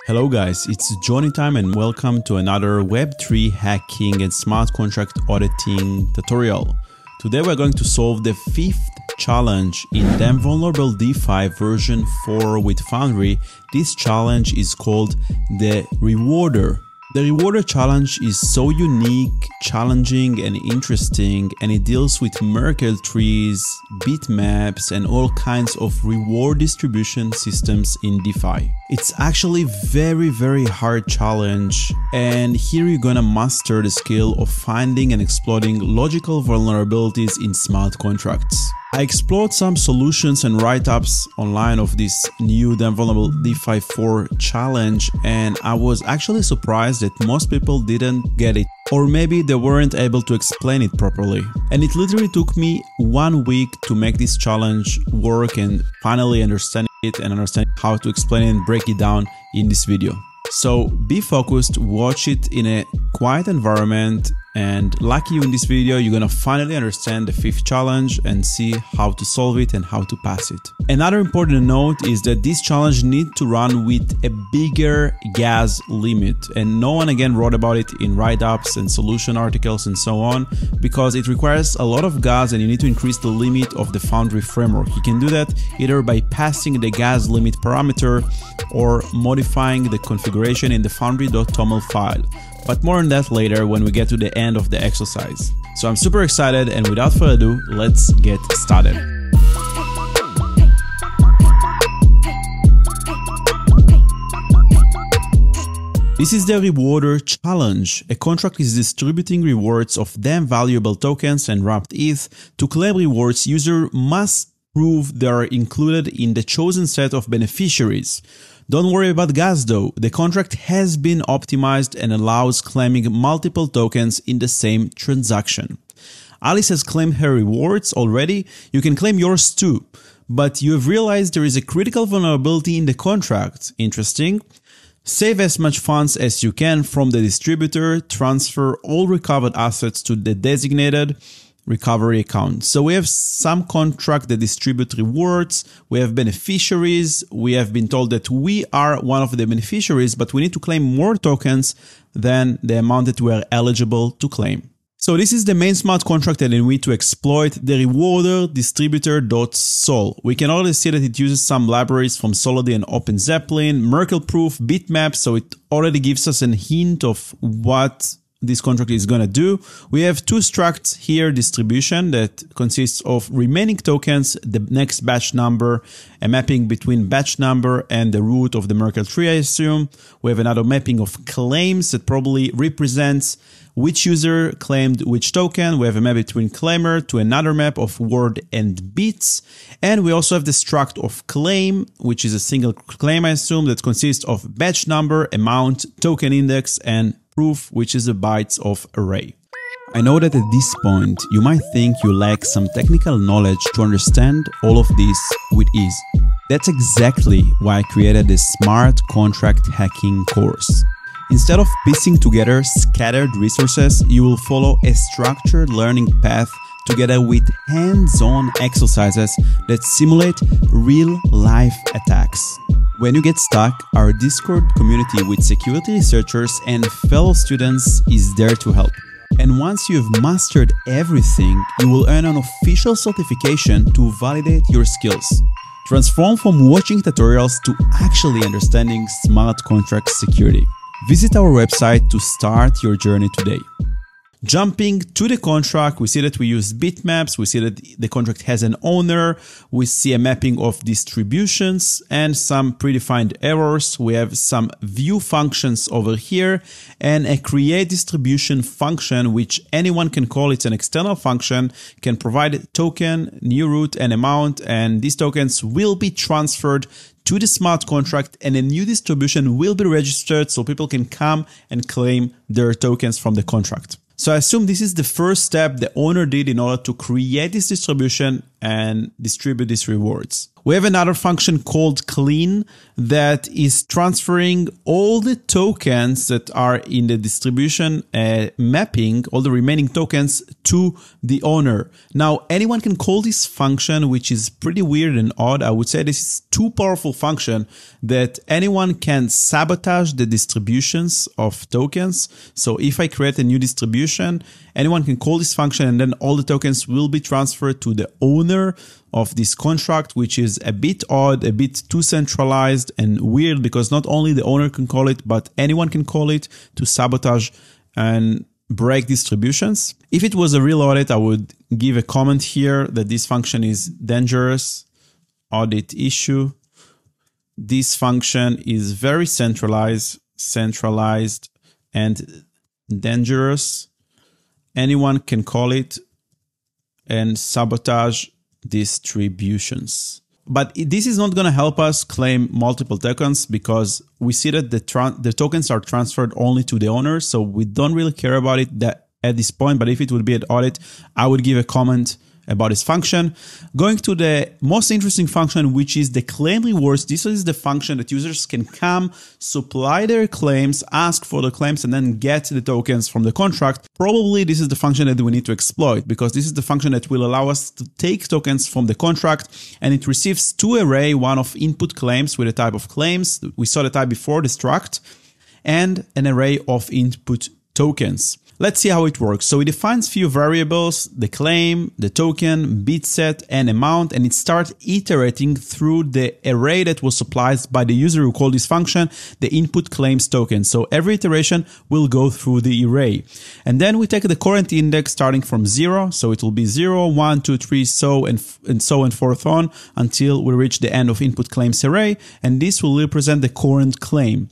Hello guys, it's JohnnyTime and welcome to another Web3 hacking and smart contract auditing tutorial. Today we're going to solve the fifth challenge in Damn Vulnerable DeFi version 4 with Foundry. This challenge is called the Rewarder. The Rewarder challenge is so unique, challenging and interesting, and it deals with Merkle trees, bitmaps and all kinds of reward distribution systems in DeFi. It's actually very hard challenge, and here you're gonna master the skill of finding and exploiting logical vulnerabilities in smart contracts. I explored some solutions and write-ups online of this new Damn Vulnerable DeFi 4 challenge, and I was actually surprised that most people didn't get it, or maybe they weren't able to explain it properly. And it literally took me 1 week to make this challenge work and finally understand it and understand how to explain it and break it down in this video. So be focused, watch it in a quiet environment, and lucky you in this video, you're gonna finally understand the fifth challenge and see how to solve it and how to pass it. Another important note is that this challenge needs to run with a bigger gas limit, and no one again wrote about it in write-ups and solution articles and so on, because it requires a lot of gas and you need to increase the limit of the Foundry framework. You can do that either by passing the gas limit parameter or modifying the configuration in the foundry.toml file. But more on that later when we get to the end of the exercise. So I'm super excited, and without further ado, let's get started. This is the Rewarder challenge. A contract is distributing rewards of damn valuable tokens and wrapped ETH. To claim rewards, user must prove they are included in the chosen set of beneficiaries. Don't worry about gas though, the contract has been optimized and allows claiming multiple tokens in the same transaction. Alice has claimed her rewards already, you can claim yours too, but you have realized there is a critical vulnerability in the contract. Interesting. Save as much funds as you can from the distributor, transfer all recovered assets to the designated recovery account. So we have some contract that distribute rewards, we have beneficiaries, we have been told that we are one of the beneficiaries, but we need to claim more tokens than the amount that we are eligible to claim. So this is the main smart contract that we need to exploit, the Rewarder distributor.sol. We can already see that it uses some libraries from Solidity and OpenZeppelin, Merkle-proof, bitmap, so it already gives us a hint of what this contract is going to do. We have two structs here, distribution, that consists of remaining tokens, the next batch number, a mapping between batch number and the root of the Merkle tree, I assume. We have another mapping of claims that probably represents which user claimed which token. We have a map between claimer to another map of word and bits. And we also have the struct of claim, which is a single claim, I assume, that consists of batch number, amount, token index, and proof, which is a bytes of array. I know that at this point, you might think you lack some technical knowledge to understand all of this with ease. That's exactly why I created this smart contract hacking course. Instead of piecing together scattered resources, you will follow a structured learning path together with hands-on exercises that simulate real-life attacks. When you get stuck, our Discord community with security researchers and fellow students is there to help. And once you've mastered everything, you will earn an official certification to validate your skills. Transform from watching tutorials to actually understanding smart contract security. Visit our website to start your journey today. Jumping to the contract, we see that we use bitmaps, we see that the contract has an owner, we see a mapping of distributions and some predefined errors. We have some view functions over here and a create distribution function, which anyone can call. It's an external function, can provide token, new root and amount, and these tokens will be transferred to the smart contract and a new distribution will be registered so people can come and claim their tokens from the contract. So I assume this is the first step the owner did in order to create this distribution and distribute these rewards. We have another function called clean that is transferring all the tokens that are in the distribution mapping, all the remaining tokens, to the owner. Now, anyone can call this function, which is pretty weird and odd. I would say this is too powerful function that anyone can sabotage the distributions of tokens. So if I create a new distribution, anyone can call this function and then all the tokens will be transferred to the owner of this contract, which is a bit odd, a bit too centralized and weird because not only the owner can call it, but anyone can call it to sabotage and break distributions. If it was a real audit, I would give a comment here that this function is dangerous. Audit issue. This function is very centralized and dangerous. Anyone can call it and sabotage distributions. But this is not going to help us claim multiple tokens because we see that the tokens are transferred only to the owner. So we don't really care about it at this point. But if it would be an audit, I would give a comment about this function. Going to the most interesting function, which is the claim rewards. This is the function that users can come, supply their claims, ask for the claims, and then get the tokens from the contract. Probably this is the function that we need to exploit because this is the function that will allow us to take tokens from the contract, and it receives two array, one of input claims with a type of claims. We saw the type before, the struct, and an array of input tokens. Let's see how it works. So it defines few variables, the claim, the token, bit set, and amount, and it starts iterating through the array that was supplied by the user who called this function, the input claims token. So every iteration will go through the array. And then we take the current index starting from 0. So it will be 0, 1, 2, 3, so and forth on until we reach the end of input claims array. And this will represent the current claim.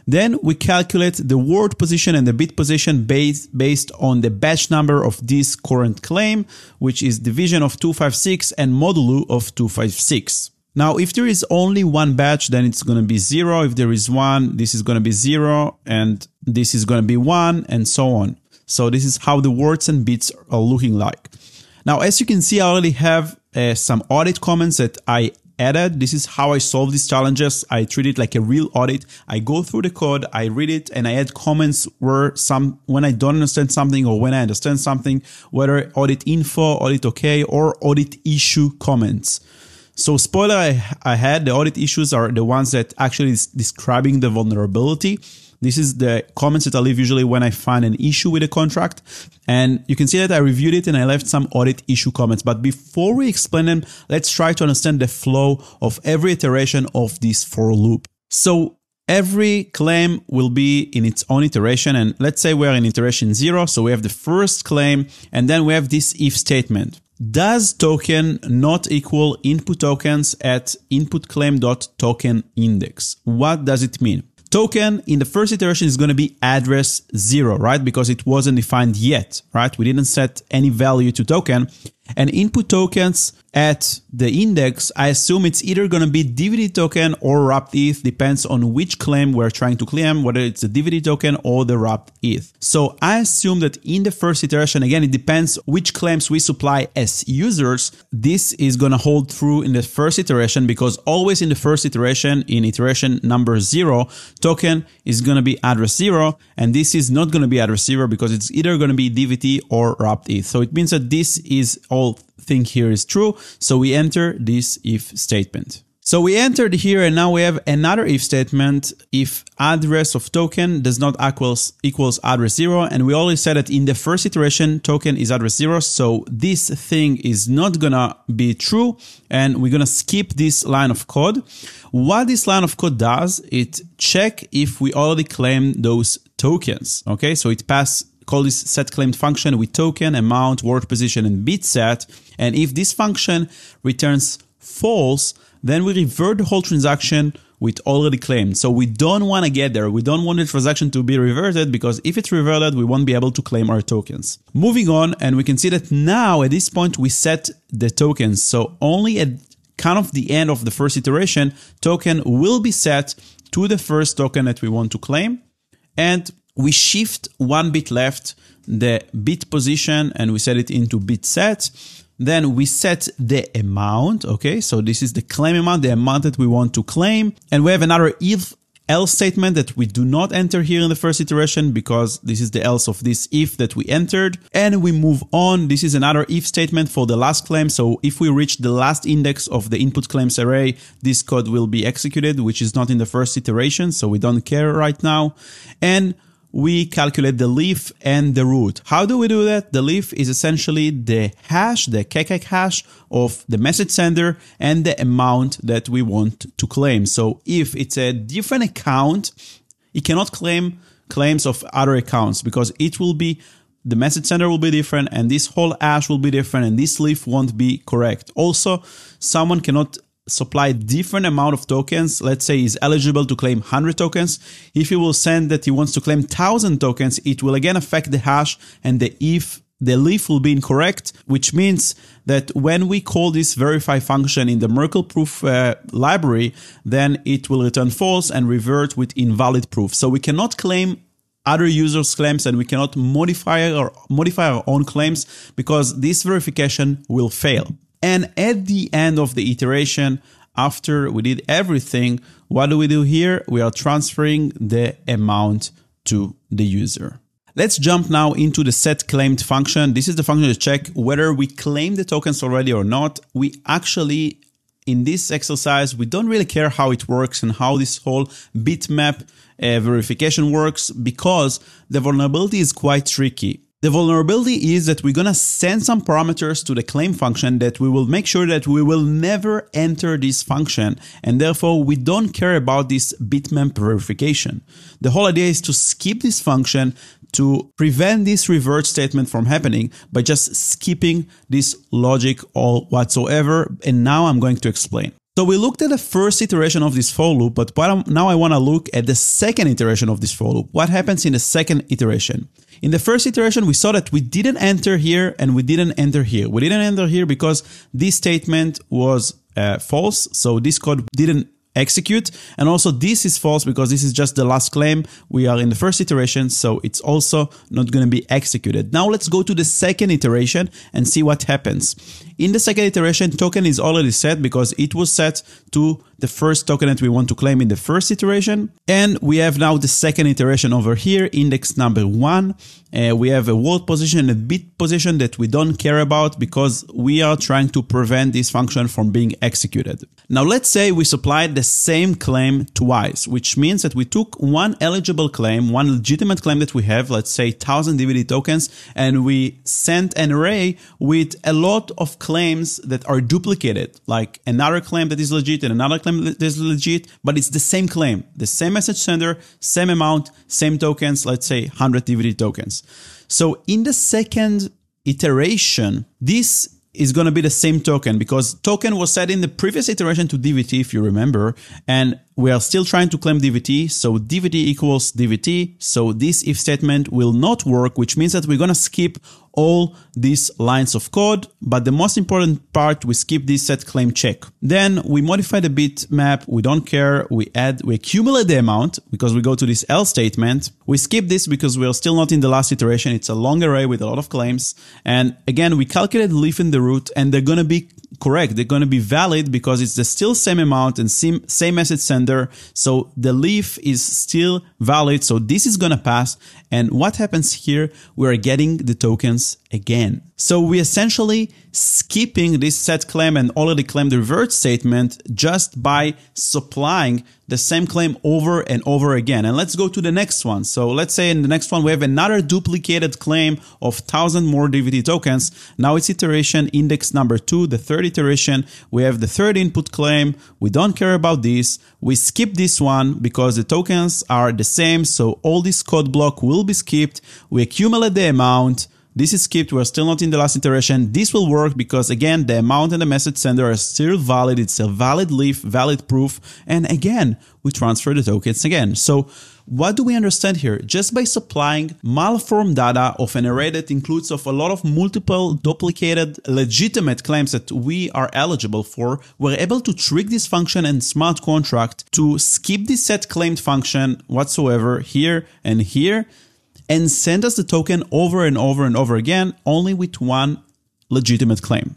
Then we calculate the word position and the bit position based on the batch number of this current claim, which is division of 256 and modulo of 256. Now, if there is only one batch, then it's going to be 0. If there is one, this is going to be 0, and this is going to be 1, and so on. So this is how the words and bits are looking like. Now, as you can see, I already have some audit comments that I added. This is how I solve these challenges. I treat it like a real audit. I go through the code, I read it, and I add comments when I don't understand something or when I understand something, whether audit info, audit okay, or audit issue comments. So spoiler ahead, the audit issues are the ones that actually is describing the vulnerability. This is the comments that I leave usually when I find an issue with a contract. And you can see that I reviewed it and I left some audit issue comments. But before we explain them, let's try to understand the flow of every iteration of this for loop. So every claim will be in its own iteration. And let's say we're in iteration 0. So we have the first claim and then we have this if statement. Does token not equal input tokens at input claim.token index? What does it mean? Token in the first iteration is going to be address 0, right? Because it wasn't defined yet, right? We didn't set any value to token. And input tokens at the index, I assume it's either going to be DVD token or wrapped ETH, depends on which claim we're trying to claim, whether it's a DVD token or the wrapped ETH. So I assume that in the first iteration, again, it depends which claims we supply as users. This is going to hold true in the first iteration because always in the first iteration, in iteration number 0, token is going to be address 0. And this is not going to be address 0 because it's either going to be DVT or wrapped ETH. So it means that this is all thing here is true. So we enter this if statement. So we entered here and now we have another if statement. If address of token does not equals address 0. And we already said that in the first iteration, token is address 0. So this thing is not gonna be true. And we're gonna skip this line of code. What this line of code does, it check if we already claimed those tokens. Okay, so it call this set claimed function with token, amount, word position, and bit set. And if this function returns false, then we revert the whole transaction with already claimed. So we don't want to get there. We don't want the transaction to be reverted because if it's reverted, we won't be able to claim our tokens. Moving on, and we can see that now at this point, we set the tokens. So only at kind of the end of the first iteration, token will be set to the first token that we want to claim. And we shift one bit left the bit position and we set it into bit set. Then we set the amount, okay? So this is the claim amount, the amount that we want to claim. And we have another if else statement that we do not enter here in the first iteration because this is the else of this if that we entered. And we move on. This is another if statement for the last claim. So if we reach the last index of the input claims array, this code will be executed, which is not in the first iteration. So we don't care right now. And we calculate the leaf and the root. How do we do that? The leaf is essentially the hash, the KK hash of the message sender and the amount that we want to claim. So if it's a different account, it cannot claim claims of other accounts because it will be, the message sender will be different and this whole hash will be different and this leaf won't be correct. Also, someone cannot supply different amount of tokens. Let's say he's eligible to claim 100 tokens. If he will send that he wants to claim 1,000 tokens, it will again affect the hash and the leaf will be incorrect, which means that when we call this verify function in the Merkle proof library, then it will return false and revert with invalid proof. So we cannot claim other users' claims and we cannot modify our own claims because this verification will fail. And at the end of the iteration, after we did everything, what do we do here? We are transferring the amount to the user. Let's jump now into the set claimed function. This is the function to check whether we claim the tokens already or not. We actually, in this exercise, we don't really care how it works and how this whole bitmap verification works because the vulnerability is quite tricky. The vulnerability is that we're going to send some parameters to the claim function that we will make sure that we will never enter this function, and therefore we don't care about this bitmap verification. The whole idea is to skip this function to prevent this revert statement from happening by just skipping this logic all whatsoever, and now I'm going to explain. So we looked at the first iteration of this for loop, but now I want to look at the second iteration of this for loop. What happens in the second iteration? In the first iteration, we saw that we didn't enter here and we didn't enter here. We didn't enter here because this statement was false, so this code didn't execute. And also this is false because this is just the last claim. We are in the first iteration, so it's also not going to be executed. Now let's go to the second iteration and see what happens. In the second iteration, token is already set because it was set to the first token that we want to claim in the first iteration. And we have now the second iteration over here, index number 1. We have a word position and a bit position that we don't care about because we are trying to prevent this function from being executed. Now let's say we supplied the same claim twice, which means that we took one eligible claim, one legitimate claim that we have, let's say 1,000 DVD tokens, and we sent an array with a lot of claims that are duplicated, like another claim that is legit and another claim that is legit, but it's the same claim, the same message sender, same amount, same tokens, let's say 100 DVD tokens. So in the second iteration, this is going to be the same token because token was set in the previous iteration to DVT, if you remember, and we are still trying to claim DVT. So DVT equals DVT. So this if statement will not work, which means that we're going to skip all these lines of code. But the most important part, we skip this set claim check. Then we modify the bitmap. We don't care. We accumulate the amount because we go to this else statement. We skip this because we are still not in the last iteration. It's a long array with a lot of claims. And again, we calculate the leaf and the root, and they're going to be correct. They're going to be valid because it's the still same amount and same message sender. So the leaf is still valid. So this is going to pass. And what happens here? We're getting the tokens again. So we essentially skipping this set claim and already claimed revert statement just by supplying the same claim over and over again. And let's go to the next one. So let's say in the next one, we have another duplicated claim of 1,000 more DVT tokens. Now it's iteration index number 2, the third iteration. We have the third input claim. We don't care about this. We skip this one because the tokens are the same. So all this code block will be skipped. We accumulate the amount. This is skipped. We're still not in the last iteration. This will work because, again, the amount and the message sender are still valid. It's a valid leaf, valid proof. And again, we transfer the tokens again. So what do we understand here? Just by supplying malformed data of an array that includes of a lot of multiple duplicated legitimate claims that we are eligible for, we're able to trick this function and smart contract to skip this set claimed function whatsoever here and here, and send us the token over and over and over again, only with one legitimate claim.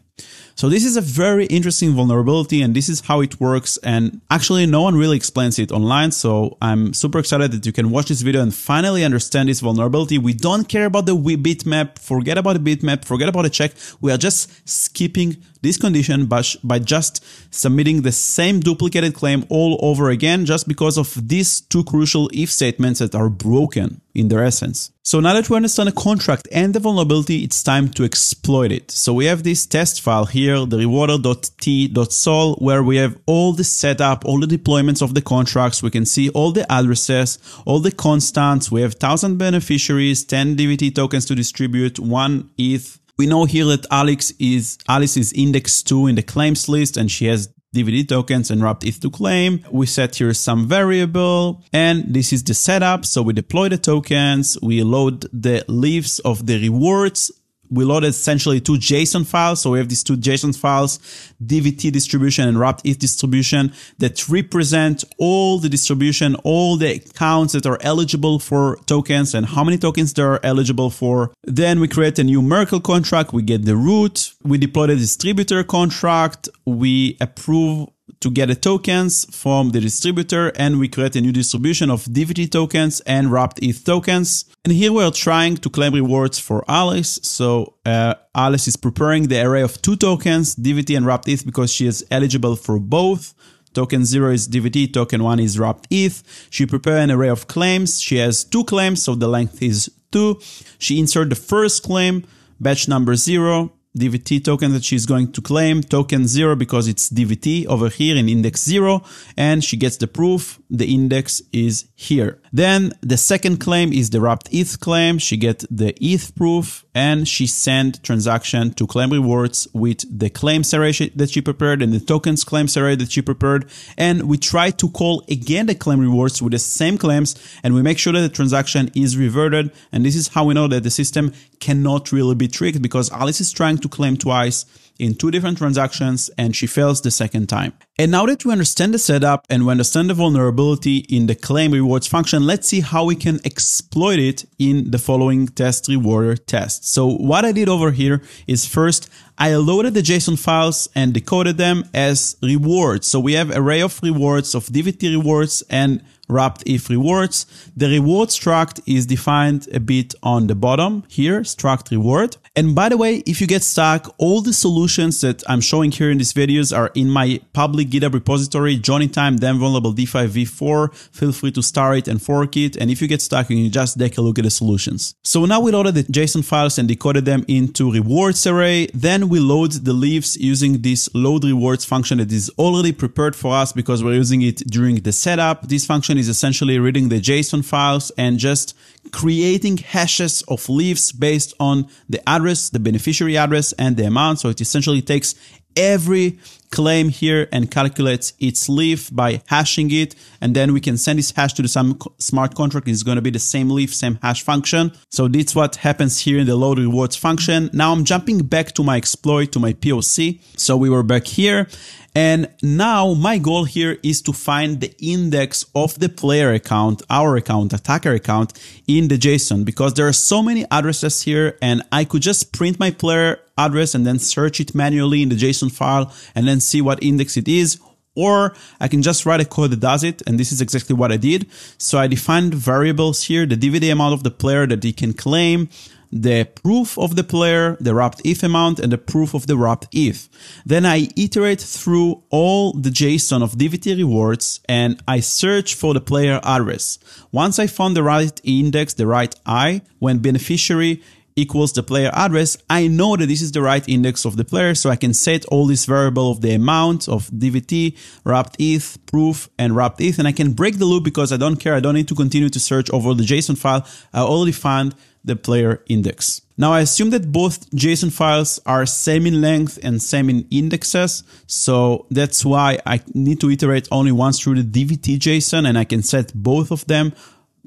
So this is a very interesting vulnerability, and this is how it works. And actually no one really explains it online. So I'm super excited that you can watch this video and finally understand this vulnerability. We don't care about the bitmap. Forget about the bitmap. Forget about the check. We are just skipping this condition by just submitting the same duplicated claim all over again, just because of these two crucial if statements that are broken in their essence. So now that we understand the contract and the vulnerability, it's time to exploit it. So we have this test file here, the rewarder.t.sol, where we have all the setup, all the deployments of the contracts. We can see all the addresses, all the constants. We have 1,000 beneficiaries, 10 DVT tokens to distribute, 1 ETH. We know here that Alice is index 2 in the claims list, and she has DVD tokens and wrapped ETH to claim. We set here some variable, and this is the setup. So we deploy the tokens, we load the leaves of the rewards. We loaded essentially 2 JSON files. So we have these 2 JSON files, DVT distribution and wrapped ETH distribution, that represent all the distribution, all the accounts that are eligible for tokens and how many tokens they are eligible for. Then we create a new Merkle contract. We get the root. We deploy the distributor contract. We approve to get the tokens from the distributor, and we create a new distribution of DVT tokens and wrapped ETH tokens. And here we are trying to claim rewards for Alice. So Alice is preparing the array of 2 tokens, DVT and wrapped ETH, because she is eligible for both. Token 0 is DVT, token 1 is wrapped ETH. She prepared an array of claims. She has 2 claims, so the length is 2. She inserted the first claim, batch number 0. DVT token that she's going to claim, token 0 because it's DVT over here in index 0, and she gets the proof. The index is here. Then the second claim is the wrapped ETH claim. She gets the ETH proof, and she sent transaction to claimRewards with the claims array that she prepared and the tokens claims array that she prepared. And we try to call again the claimRewards with the same claims, and we make sure that the transaction is reverted. And this is how we know that the system cannot really be tricked, because Alice is trying to claim twice in 2 different transactions, and she fails the second time. And now that we understand the setup and we understand the vulnerability in the claimRewards function, let's see how we can exploit it in the following test rewarder test. So what I did over here is, first I loaded the JSON files and decoded them as rewards. So we have an array of rewards, of DVT rewards and wrapped ETH rewards. The reward struct is defined a bit on the bottom here, struct reward. And by the way, if you get stuck, all the solutions that I'm showing here in these videos are in my public GitHub repository, JohnnyTime, Damn Vulnerable DeFi v4. Feel free to start it and fork it. And if you get stuck, you can just take a look at the solutions. So now we loaded the JSON files and decoded them into rewards array. Then we load the leaves using this load rewards function that is already prepared for us because we're using it during the setup. This function is essentially reading the JSON files and just creating hashes of leaves based on the address, the beneficiary address, and the amount. So it essentially takes every claim here and calculates its leaf by hashing it, and then we can send this hash to some smart contract. It's going to be the same leaf, same hash function. So that's what happens here in the load rewards function. Now I'm jumping back to my exploit, to my POC. So we were back here, and now my goal here is to find the index of the player account, our account, attacker account, in the JSON, because there are so many addresses here, and I could just print my player address and then search it manually in the JSON file and then see what index it is. Or I can just write a code that does it, and this is exactly what I did. So I defined variables here, the DVD amount of the player that he can claim, the proof of the player, the wrapped ETH amount, and the proof of the wrapped ETH. Then I iterate through all the JSON of DVT rewards, and I search for the player address. Once I found the right index, the right I, when beneficiary equals the player address, I know that this is the right index of the player, so I can set all this variable of the amount of DVT, wrapped ETH, proof, and wrapped ETH, and I can break the loop because I don't care. I don't need to continue to search over the JSON file. I already found the player index. Now I assume that both JSON files are same in length and same in indexes, so that's why I need to iterate only once through the DVT JSON, and I can set both of them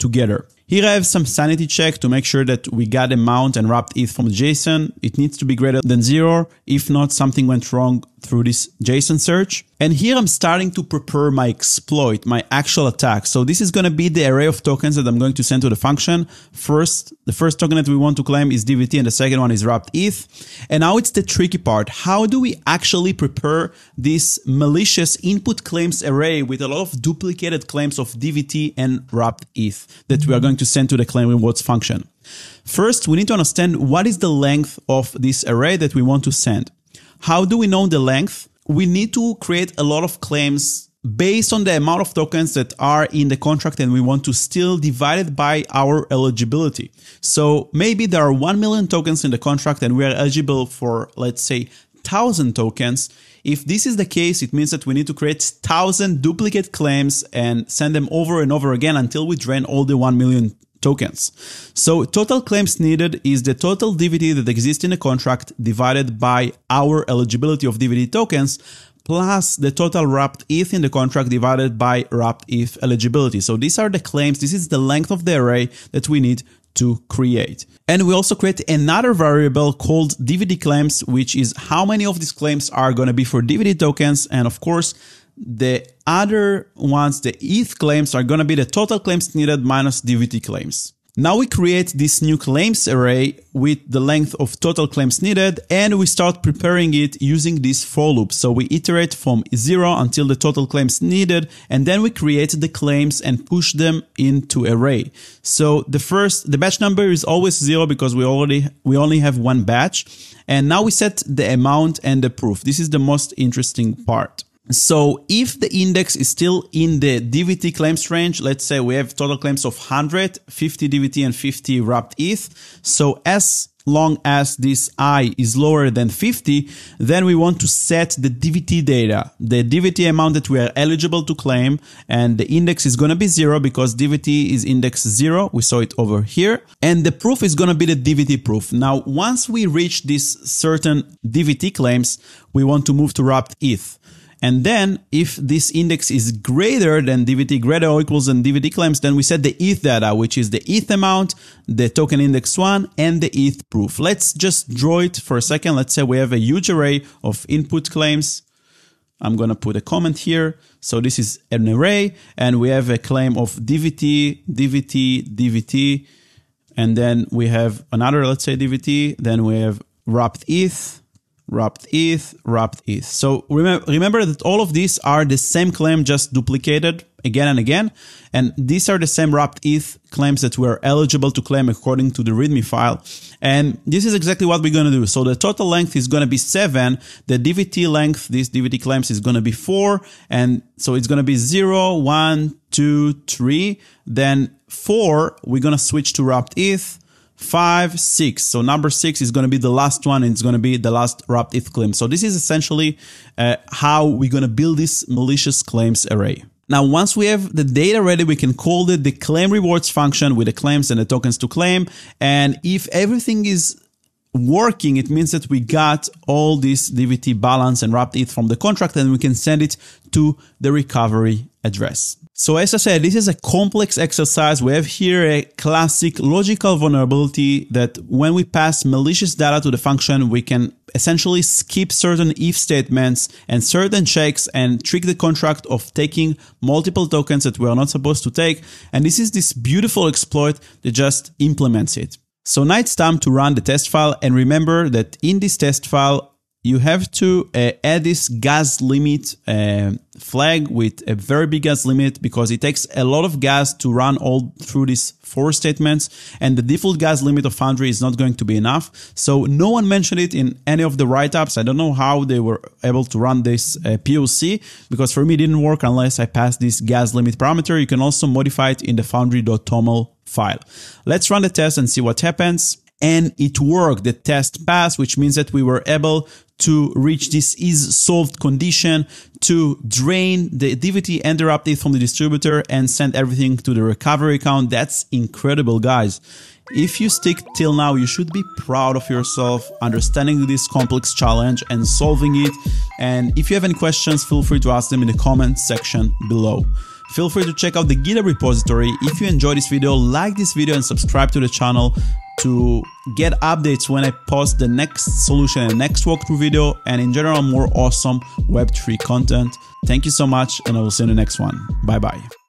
together. Here I have some sanity check to make sure that we got amount and wrapped ETH from JSON. It needs to be greater than 0. If not, something went wrong through this JSON search. And here I'm starting to prepare my exploit, my actual attack. So this is going to be the array of tokens that I'm going to send to the function. The first token that we want to claim is DVT, and the second one is wrapped ETH. And now it's the tricky part. How do we actually prepare this malicious input claims array with a lot of duplicated claims of DVT and wrapped ETH that we are going to send to the claimRewards function? First, we need to understand what is the length of this array that we want to send. How do we know the length? We need to create a lot of claims based on the amount of tokens that are in the contract, and we want to still divide it by our eligibility. So maybe there are 1 million tokens in the contract and we are eligible for, let's say, 1,000 tokens. If this is the case, it means that we need to create 1,000 duplicate claims and send them over and over again until we drain all the 1 million tokens. So total claims needed is the total DVT that exists in the contract divided by our eligibility of DVT tokens plus the total wrapped ETH in the contract divided by wrapped ETH eligibility. So these are the claims. This is the length of the array that we need to create. And we also create another variable called DVT claims, which is how many of these claims are going to be for DVT tokens. And of course, the other ones, the ETH claims, are going to be the total claims needed minus DVT claims. Now we create this new claims array with the length of total claims needed, and we start preparing it using this for loop. So we iterate from 0 until the total claims needed, and then we create the claims and push them into array. So the batch number is always 0 because we only have one batch. And now we set the amount and the proof. This is the most interesting part. So if the index is still in the DVT claims range, let's say we have total claims of 100, 50 DVT and 50 wrapped ETH. So as long as this I is lower than 50, then we want to set the DVT data, the DVT amount that we are eligible to claim, and the index is going to be 0 because DVT is index 0. We saw it over here. And the proof is going to be the DVT proof. Now, once we reach this certain DVT claims, we want to move to wrapped ETH. And then if this index is greater than DVT, greater or equals than DVT claims, then we set the ETH data, which is the ETH amount, the token index 1, and the ETH proof. Let's just draw it for a second. Let's say we have a huge array of input claims. I'm going to put a comment here. So this is an array, and we have a claim of DVT, DVT, DVT, and then we have another, let's say DVT, then we have wrapped ETH, wrapped ETH, wrapped ETH. So remember that all of these are the same claim, just duplicated again and again. And these are the same wrapped ETH claims that we're eligible to claim according to the README file. And this is exactly what we're going to do. So the total length is going to be 7. The DVT length, these DVT claims, is going to be 4. And so it's going to be 0, 1, 2, 3. Then 4, we're going to switch to wrapped ETH. 5, 6. So number 6 is going to be the last one, and it's going to be the last wrapped ETH claim. So this is essentially how we're going to build this malicious claims array. Now, once we have the data ready, we can call it the claimRewards function with the claims and the tokens to claim. And if everything is working, it means that we got all this DVT balance and wrapped ETH from the contract, and we can send it to the recovery address. So as I said, this is a complex exercise. We have here a classic logical vulnerability that when we pass malicious data to the function, we can essentially skip certain if statements and certain checks and trick the contract of taking multiple tokens that we are not supposed to take. And this is this beautiful exploit that just implements it. So now it's time to run the test file. And remember that in this test file, you have to add this gas limit flag with a very big gas limit because it takes a lot of gas to run all through these 4 statements, and the default gas limit of Foundry is not going to be enough. So no one mentioned it in any of the write-ups. I don't know how they were able to run this POC, because for me it didn't work unless I passed this gas limit parameter. You can also modify it in the foundry.toml file. Let's run the test and see what happens. And it worked. The test passed, which means that we were able to reach this is solved condition to drain the DVT and the wrapped ETH from the distributor and send everything to the recovery account. That's incredible, guys. If you stick till now, you should be proud of yourself understanding this complex challenge and solving it. And if you have any questions, feel free to ask them in the comment section below. Feel free to check out the GitHub repository. If you enjoyed this video, like this video and subscribe to the channel. to get updates when I post the next solution and next walkthrough video, and in general more awesome Web3 content. Thank you so much, and I will see you in the next one. Bye bye.